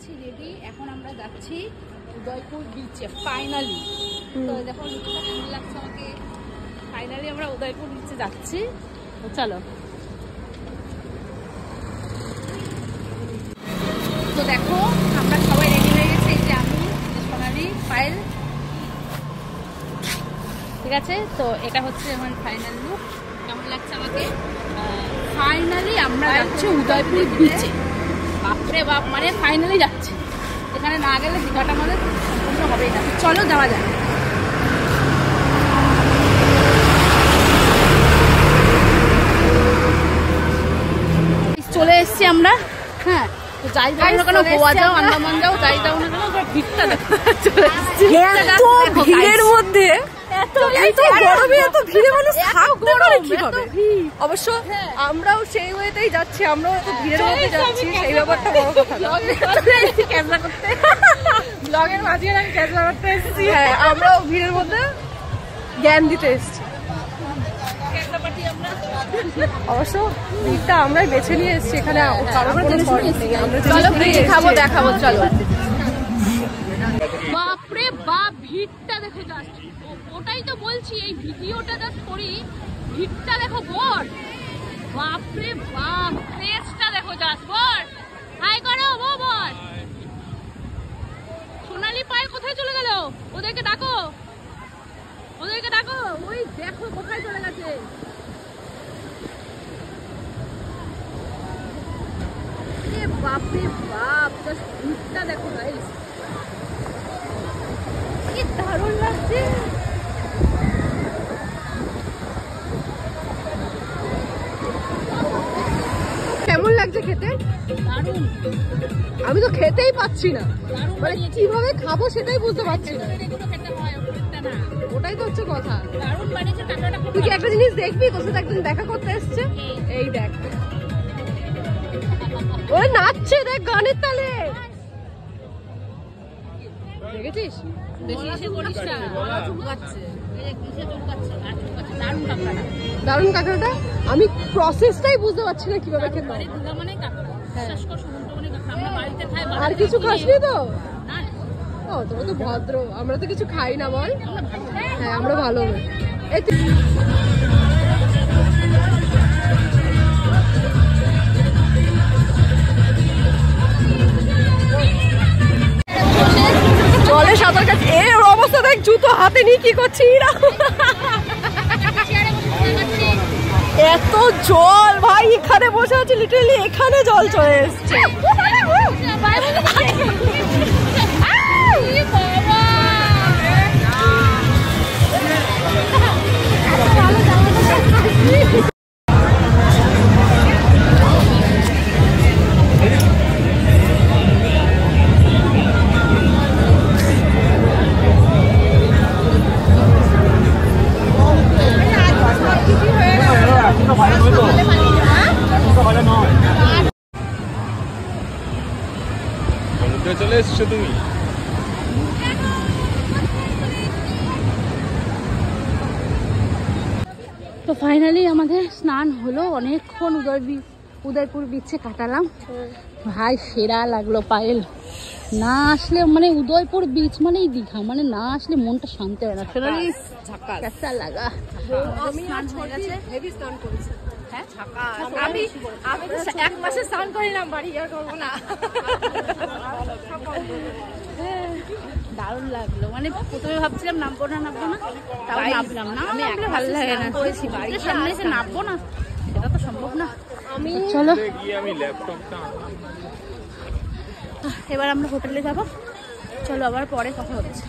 গেছি রেডি, এখন আমরা যাচ্ছি উদয়পুর বিচে ফাইনালি। তো দেখো লুকটা কেমন লাগছে আমাকে, ফাইনালি আমরা উদয়পুর বিচে যাচ্ছি। তো চলো, তো দেখো আমরা সবাই রেডি হয়ে গেছি। এই যে আমি, সোনালি, পায়েল, ঠিক আছে। তো এটা হচ্ছে আমার ফাইনাল লুক, কেমন লাগছে আমাকে। ফাইনালি আমরা যাচ্ছি উদয়পুর বিচে। বাপরে বাপ, মানে ফাইনালি যাচ্ছি, এখানে না গেলে দীঘাটা আমাদের সম্পূর্ণ হবেই না। চলো যাওয়া যায়। চলে এসছি আমরা, হ্যাঁ। তো যাই যাও না কেন, গোয়া যাও, আন্দামান যাও, যাই যাও না কেন, ভিড়টা দেখো। চলে এসছি ভিড়ের মধ্যে, এত গরমে এত ভিড়ে মানুষ থাকতে পারে কিভাবে? অবশ্য আমরাও সেই ওয়েতেই যাচ্ছি, আমরাও এত ভিড়ের মধ্যে যাচ্ছি, সেই ব্যাপারটা বড় কথা। ক্যামেরা করতে, ব্লগের মাঝে আমি ক্যামেরা করতে এসেছি। হ্যাঁ, আমরাও ভিড়ের মধ্যে জ্ঞান দিতে এসেছি। অবশ্য ভিড়টা আমরাই বেছে নিয়ে এসেছি, এখানে খাবো দেখাবো। চলো, বাপরে বাপ, ভিড়টা দেখো জাস্ট, ওটাই তো বলছি, এই ভিডিওটা জাস্ট করি, ভিড়টা দেখো বড়। বাপরে বাপ, ফেসটা দেখো জাস্ট বড়। হাই করো বড়। সোনালি পায়েল কোথায় চলে গেল? ওদেরকে ডাকো, ওদেরকে ডাকো। ওই দেখো কোথায় চলে গেছে। বাপরে বাপ, জাস্ট ভিড়টা দেখো গাইস, কি দারুণ লাগছে। কেমন লাগছে খেতে? দারুণ। আমি তো খেতেই পাচ্ছি না, মানে কিভাবে খাবো সেটাই বুঝতে পারছি না। ওটাই তো হচ্ছে কথা। তুই কি একটা জিনিস দেখবি, তোর সাথে একদিন দেখা করতে এসছে, এই দেখ ও নাচছে, দেখ গানের তালে, দেখেছিস? দারুণ কাঁকড়াটা, আমি প্রসেসটাই বুঝতে পারছি না কিভাবে খেতে। আর কিছু খাসনি তো? ও, তোরা তো ভদ্র, আমরা তো কিছু খাই না বল। হ্যাঁ, আমরা ভালো। জলে সাঁতার কাটছে, এর অবস্থা দেখ, জুতো হাতে নিয়ে কি করছি। এত জল ভাই, এখানে বসে আছে, লিটারালি এখানে জল চলে এসছে। চলে এসছো তুমি। তো ফাইনালি আমাদের স্নান হলো, অনেকক্ষণ উদয়পুর বিচে কাটালাম ভাই, সেরা লাগলো। পায়েল না আসলে, মানে উদয়পুর বিচ মানেই দীঘা, মানে না আসলে মনটা শান্ত হয় না। সোনালি কেসা লাগা? আমি হেভি স্নান করেছি। আমি এক মাসে স্নান করিলাম, বাড়ি আর করবো না। দারুণ লাগলো, মানে প্রথমে ভাবছিলাম নামবো না, তাও নামলাম না। আমি ভালো লাগে না, সামনে এসে নামবো না, সেটা তো সম্ভব না। চলো এবার আমরা হোটেলে যাবো, চলো আবার পরে কথা হচ্ছে।